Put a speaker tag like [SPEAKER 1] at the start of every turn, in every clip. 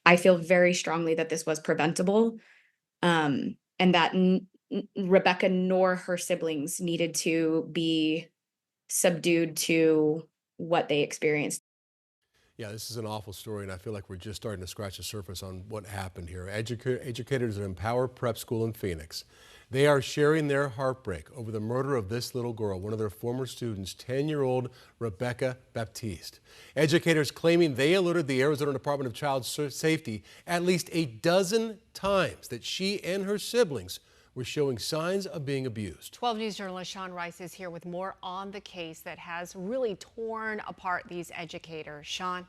[SPEAKER 1] I feel very strongly that this was preventable, and that Rebecca nor her siblings needed to be subdued to what they experienced.
[SPEAKER 2] Yeah, this is an awful story, and I feel like we're just starting to scratch the surface on what happened here. Educators at Empower Prep School in Phoenix, they are sharing their heartbreak over the murder of this little girl, one of their former students, 10-year-old Rebecca Baptiste. Educators claiming they alerted the Arizona Department of Child Safety at least a dozen times that she and her siblings were showing signs of being abused.
[SPEAKER 3] 12 News journalist Sean Rice is here with more on the case that has really torn apart these educators. Sean?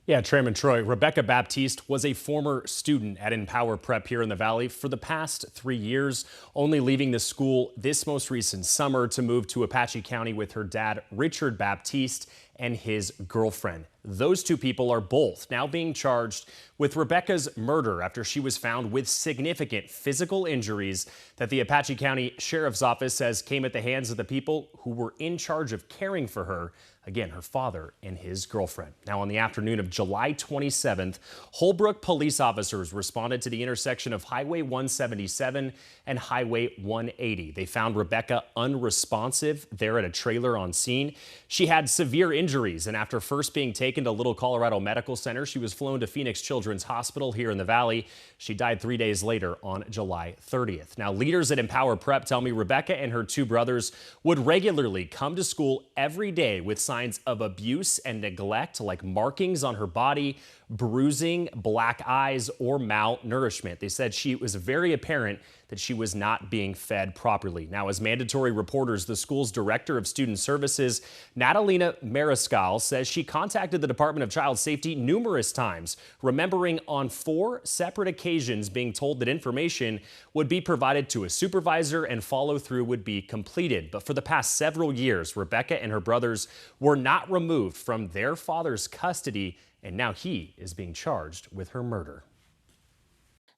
[SPEAKER 4] Yeah, Tram and Troy, Rebecca Baptiste was a former student at Empower Prep here in the Valley for the past 3 years, only leaving the school this most recent summer to move to Apache County with her dad, Richard Baptiste, and his girlfriend. Those two people are both now being charged with Rebecca's murder after she was found with significant physical injuries that the Apache County Sheriff's Office says came at the hands of the people who were in charge of caring for her. Again, her father and his girlfriend. Now, on the afternoon of July 27th, Holbrook police officers responded to the intersection of Highway 177 and Highway 180. They found Rebecca unresponsive there at a trailer on scene. She had severe injuries, and after first being taken to Little Colorado Medical Center, she was flown to Phoenix Children's Hospital here in the Valley. She died 3 days later on July 30th. Now, leaders at Empower Prep tell me Rebecca and her two brothers would regularly come to school every day with signs of abuse and neglect, like markings on her body, bruising, black eyes, or malnourishment. They said it was very apparent that she was not being fed properly. Now, as mandatory reporters, the school's director of student services, Natalina Mariscal, says she contacted the Department of Child Safety numerous times, remembering on 4 separate occasions being told that information would be provided to a supervisor and follow through would be completed. But for the past several years, Rebecca and her brothers were not removed from their father's custody, and now he is being charged with her murder.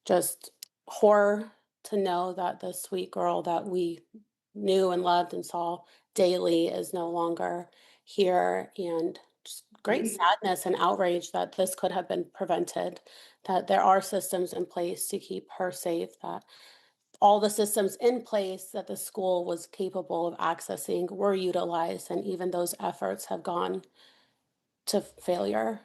[SPEAKER 5] Just horror to know that the sweet girl that we knew and loved and saw daily is no longer here, and just great sadness and outrage that this could have been prevented, that there are systems in place to keep her safe, that all the systems in place that the school was capable of accessing were utilized, and even those efforts have gone to failure.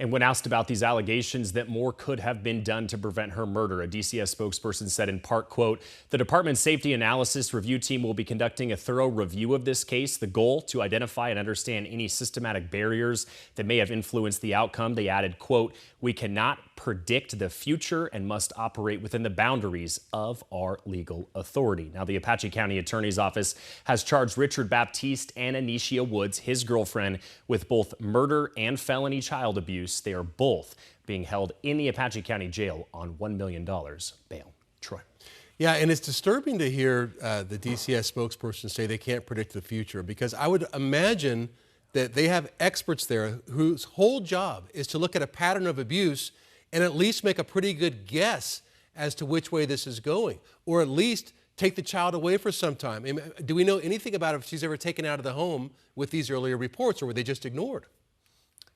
[SPEAKER 4] And when asked about these allegations that more could have been done to prevent her murder, a DCS spokesperson said in part, quote, "The Department's Safety Analysis Review Team will be conducting a thorough review of this case. The goal to identify and understand any systematic barriers that may have influenced the outcome." They added, quote, "We cannot predict the future and must operate within the boundaries of our legal authority." Now, the Apache County Attorney's Office has charged Richard Baptiste and Anisha Woods, his girlfriend, with both murder and felony child abuse. They are both being held in the Apache County Jail on $1 million bail. Troy.
[SPEAKER 2] Yeah, and it's disturbing to hear the DCS spokesperson say they can't predict the future, because I would imagine that they have experts there whose whole job is to look at a pattern of abuse and at least make a pretty good guess as to which way this is going, or at least take the child away for some time. Do we know anything about if she's ever taken out of the home with these earlier reports, or were they just ignored?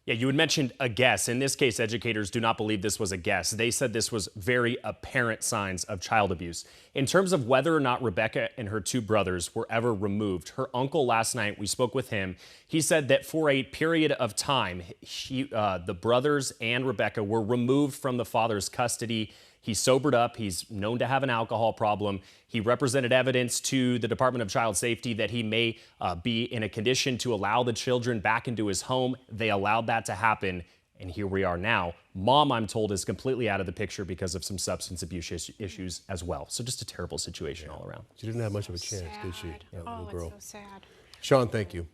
[SPEAKER 4] Yeah, you had mentioned a guess. In this case, educators do not believe this was a guess. They said this was very apparent signs of child abuse. In terms of whether or not Rebecca and her two brothers were ever removed, her uncle last night, we spoke with him. He said that for a period of time, the brothers and Rebecca were removed from the father's custody. He sobered up. He's known to have an alcohol problem. He represented evidence to the Department of Child Safety that he may be in a condition to allow the children back into his home. They allowed that to happen, and here we are now. Mom, I'm told, is completely out of the picture because of some substance abuse issues as well. So just a terrible situation all around.
[SPEAKER 2] She didn't have much of a chance, did she?
[SPEAKER 3] Sad.
[SPEAKER 2] That
[SPEAKER 3] Oh,
[SPEAKER 2] little girl.
[SPEAKER 3] it's so sad.
[SPEAKER 2] Sean, thank you.